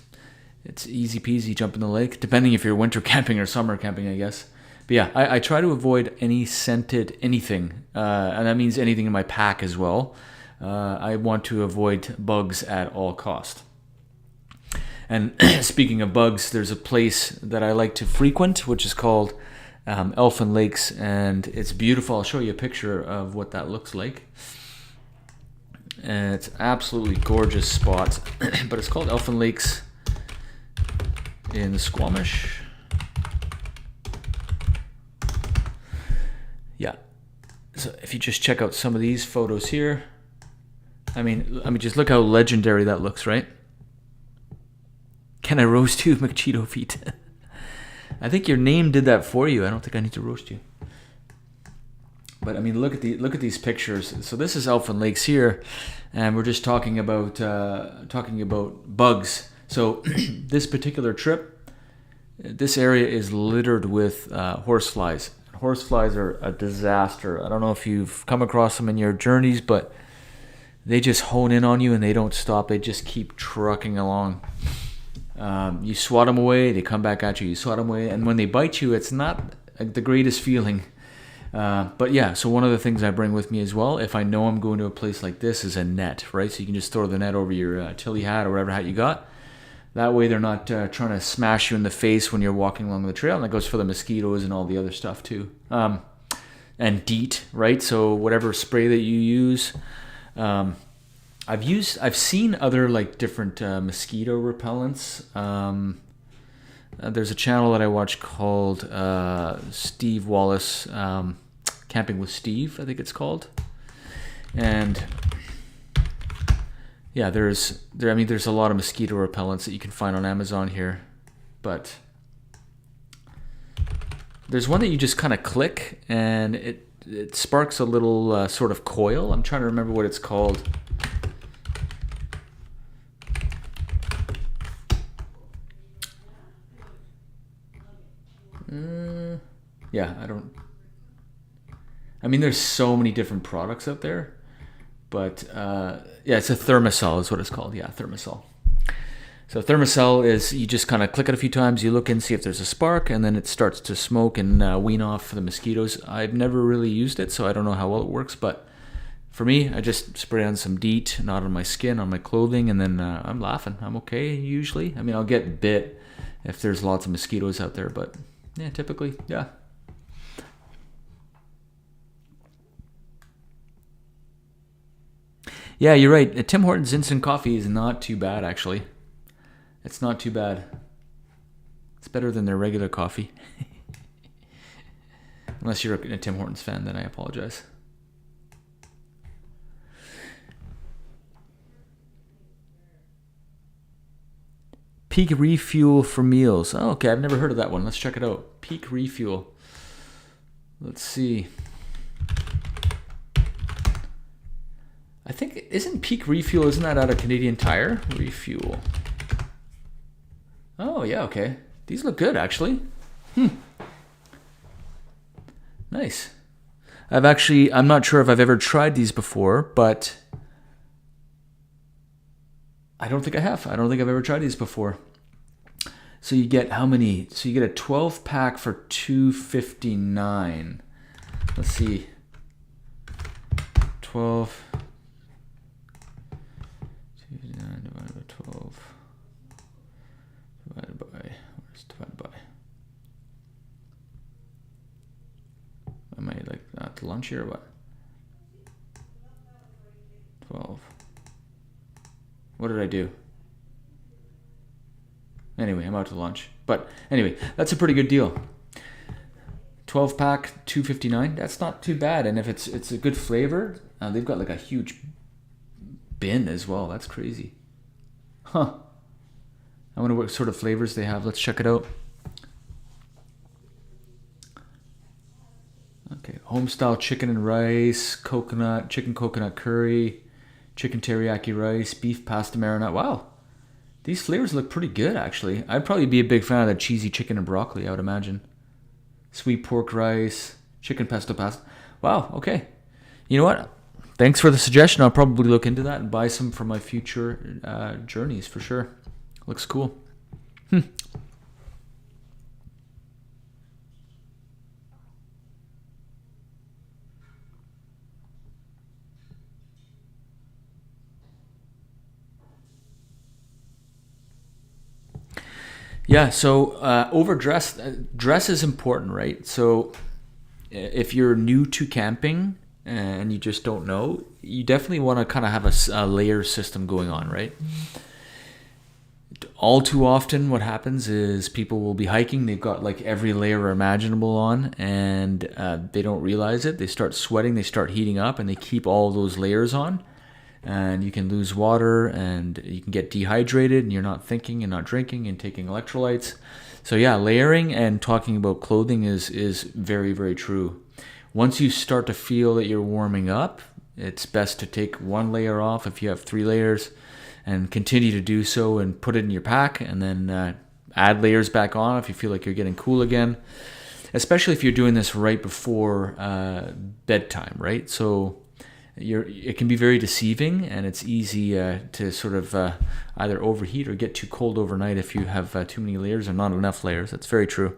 easy peasy, jump in the lake, depending if you're winter camping or summer camping, I guess. But yeah, I try to avoid any scented anything, and that means anything in my pack as well. I want to avoid bugs at all cost. And speaking of bugs, there's a place that I like to frequent, which is called Elfin Lakes, and it's beautiful. I'll show you a picture of what that looks like. And it's absolutely gorgeous spot, but it's called Elfin Lakes in the Squamish. Yeah. So if you just check out some of these photos here, I mean just look how legendary that looks, right? Can I roast you, McCheeto Feet? I think your name did that for you. I don't think I need to roast you. But I mean, look at these pictures. So this is Elfin Lakes here, and we're just talking about bugs. So this particular trip, this area is littered with horseflies. Horseflies are a disaster. I don't know if you've come across them in your journeys, but they just hone in on you and they don't stop. They just keep trucking along. You swat them away, they come back at you. You swat them away, and when they bite you, it's not the greatest feeling. But yeah, so one of the things I bring with me as well, if I know I'm going to a place like this, is a net, right? So you can just throw the net over your Tilly hat or whatever hat you got. That way they're not trying to smash you in the face when you're walking along the trail. And that goes for the mosquitoes and all the other stuff too. And DEET, right? So whatever spray that you use. I've seen other like different mosquito repellents. There's a channel that I watch called Steve Wallace, Camping with Steve, I think it's called. And yeah, there's a lot of mosquito repellents that you can find on Amazon here, but there's one that you just kind of click and it sparks a little sort of coil. I'm trying to remember what it's called. There's so many different products out there, but it's a Thermacell is what it's called. Yeah, Thermacell. So Thermacell is, you just kind of click it a few times, you look and see if there's a spark, and then it starts to smoke and wean off the mosquitoes. I've never really used it, so I don't know how well it works, but for me, I just spray on some DEET, not on my skin, on my clothing, and then I'm laughing. I'm okay usually. I mean, I'll get bit if there's lots of mosquitoes out there, but yeah, typically, yeah. Yeah, you're right. Tim Hortons instant coffee is not too bad, actually. It's not too bad. It's better than their regular coffee. Unless you're a Tim Hortons fan, then I apologize. Peak Refuel for meals. Oh, okay, I've never heard of that one. Let's check it out. Peak Refuel. Let's see. I think, isn't Peak Refuel, isn't that out of Canadian Tire? Refuel. Oh, yeah, okay. These look good, actually. Nice. I'm not sure if I've ever tried these before, but I don't think I have. I don't think I've ever tried these before. So you get how many? So you get a 12 pack for $2.59. Let's see. 12. 2.59 divided by 12. Divided by. Where's divided by? Am I like at lunch here or what? 12. What did I do? Anyway, I'm out to lunch. But anyway, that's a pretty good deal. 12 pack, $2.59. That's not too bad. And if it's a good flavor, they've got like a huge bin as well. That's crazy. Huh. I wonder what sort of flavors they have. Let's check it out. Okay, home-style chicken and rice, chicken coconut curry, chicken teriyaki rice, beef pasta marinara. Wow, these flavors look pretty good, actually. I'd probably be a big fan of the cheesy chicken and broccoli, I would imagine. Sweet pork rice, chicken pesto pasta. Wow, okay. You know what? thanks for the suggestion. I'll probably look into that and buy some for my future journeys for sure. Looks cool. Yeah, so overdress, dress is important, right? So if you're new to camping and you just don't know, you definitely want to kind of have a layer system going on, right? All too often what happens is people will be hiking, they've got like every layer imaginable on, and they don't realize it. They start sweating, they start heating up, and they keep all those layers on. And you can lose water, and you can get dehydrated, and you're not thinking and not drinking and taking electrolytes. So yeah, layering and talking about clothing is very, very true. Once you start to feel that you're warming up, it's best to take one layer off if you have 3 layers, and continue to do so and put it in your pack, and then add layers back on if you feel like you're getting cool again. Especially if you're doing this right before bedtime, right? So it can be very deceiving, and it's easy to sort of either overheat or get too cold overnight if you have too many layers or not enough layers. That's very true.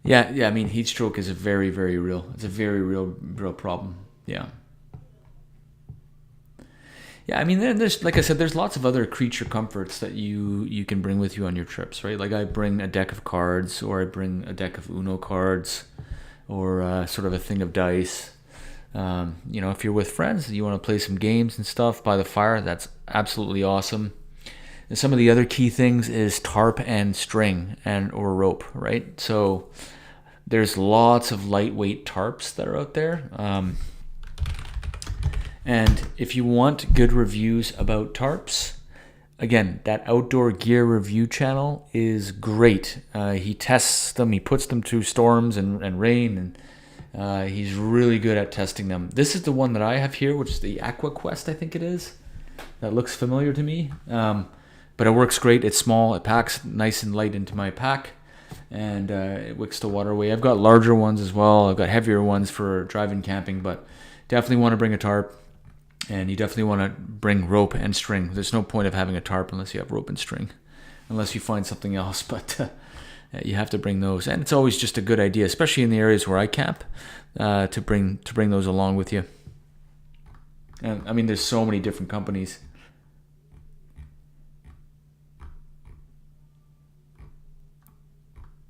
Yeah. I mean, heat stroke is a very, very real. It's a very real problem. Yeah. Yeah, I mean, there's, like I said, there's lots of other creature comforts that you can bring with you on your trips, right? Like I bring a deck of cards, or I bring a deck of Uno cards, or sort of a thing of dice. If you're with friends and you want to play some games and stuff by the fire, that's absolutely awesome. And some of the other key things is tarp and string or rope, right? So there's lots of lightweight tarps that are out there. And if you want good reviews about tarps, again, that Outdoor Gear Review channel is great. He tests them, he puts them through storms and rain, and he's really good at testing them. This is the one that I have here, which is the AquaQuest, I think it is. That looks familiar to me. But it works great. It's small. It packs nice and light into my pack, and it wicks the water away. I've got larger ones as well. I've got heavier ones for driving camping, but definitely want to bring a tarp. And you definitely want to bring rope and string. There's no point of having a tarp unless you have rope and string, unless you find something else. But you have to bring those, and it's always just a good idea, especially in the areas where I camp, to bring those along with you. And I mean, there's so many different companies.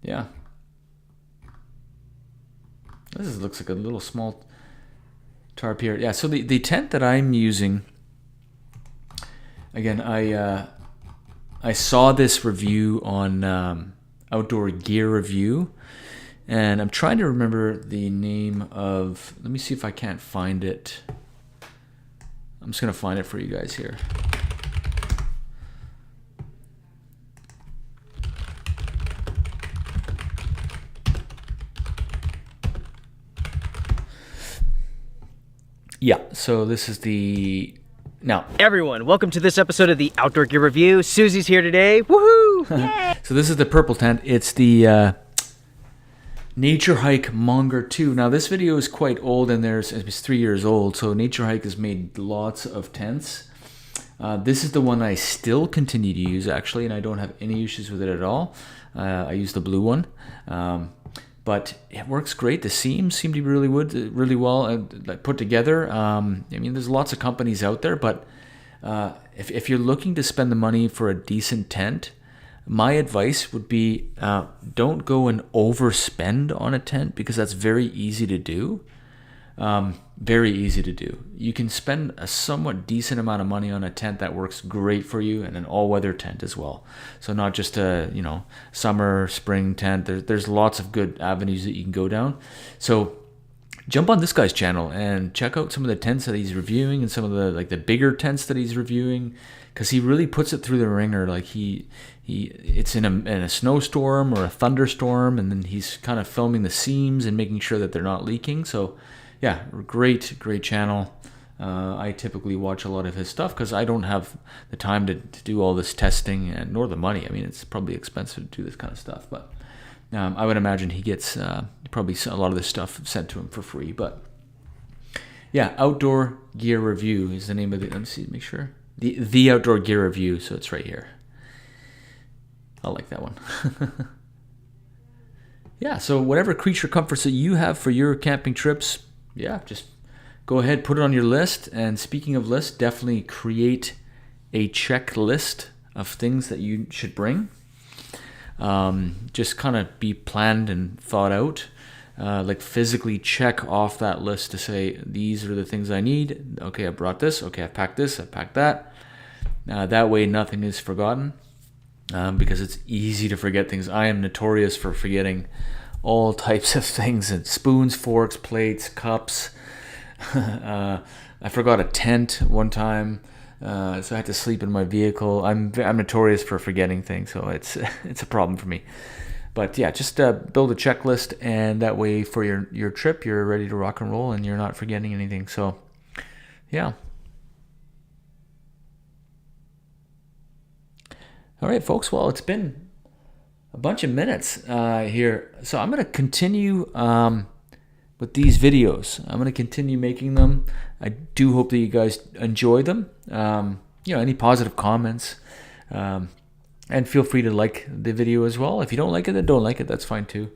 Yeah. This looks like a little small tarp here. Yeah, so the tent that I'm using, again, I saw this review on Outdoor Gear Review, and I'm trying to remember the name of, let me see if I can't find it. I'm just going to find it for you guys here. Yeah, so this is now. Everyone, welcome to this episode of the Outdoor Gear Review. Susie's here today. Woohoo! Yay! So this is the purple tent. It's the Nature Hike Monger 2. Now this video is quite old, and it's 3 years old, so Nature Hike has made lots of tents. This is the one I still continue to use, actually, and I don't have any issues with it at all. I use the blue one. But it works great. The seams seem to be really well put together. I mean, there's lots of companies out there, but if you're looking to spend the money for a decent tent, my advice would be don't go and overspend on a tent, because that's very easy to do. Very easy to do. You can spend a somewhat decent amount of money on a tent that works great for you, and an all-weather tent as well. So not just a summer, spring tent. There's lots of good avenues that you can go down. So jump on this guy's channel and check out some of the tents that he's reviewing, and some of the bigger tents that he's reviewing, because he really puts it through the ringer. Like it's in a snowstorm or a thunderstorm, and then he's kind of filming the seams and making sure that they're not leaking. So yeah, great channel. I typically watch a lot of his stuff because I don't have the time to do all this testing and nor the money. I mean, it's probably expensive to do this kind of stuff, but I would imagine he gets probably a lot of this stuff sent to him for free. But yeah, Outdoor Gear Review is the name of it. Let me see, make sure. The Outdoor Gear Review, so it's right here. I like that one. Yeah, so whatever creature comforts that you have for your camping trips, yeah, just go ahead, put it on your list. And speaking of lists, definitely create a checklist of things that you should bring. Just kind of be planned and thought out. Like physically check off that list to say, these are the things I need. Okay, I brought this. Okay, I packed this. I packed that. That way nothing is forgotten. Because it's easy to forget things. I am notorious for forgetting all types of things, and spoons, forks, plates, cups. I forgot a tent one time, so I had to sleep in my vehicle. I'm notorious for forgetting things, so it's a problem for me. But yeah, just build a checklist, and that way for your trip, you're ready to rock and roll, and you're not forgetting anything. So yeah. All right, folks. Well, it's been a bunch of minutes here. So I'm going to continue with these videos. I'm going to continue making them. I do hope that you guys enjoy them. Any positive comments. And feel free to like the video as well. If you don't like it, then don't like it. That's fine too.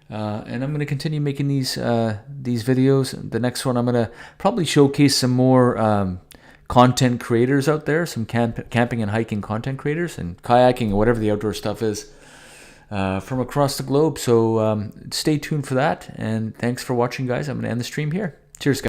And I'm going to continue making these videos. The next one, I'm going to probably showcase some more content creators out there, some camping and hiking content creators, and kayaking, or whatever the outdoor stuff is, from across the globe. So stay tuned for that, and thanks for watching, guys. I'm going to end the stream here. Cheers, guys.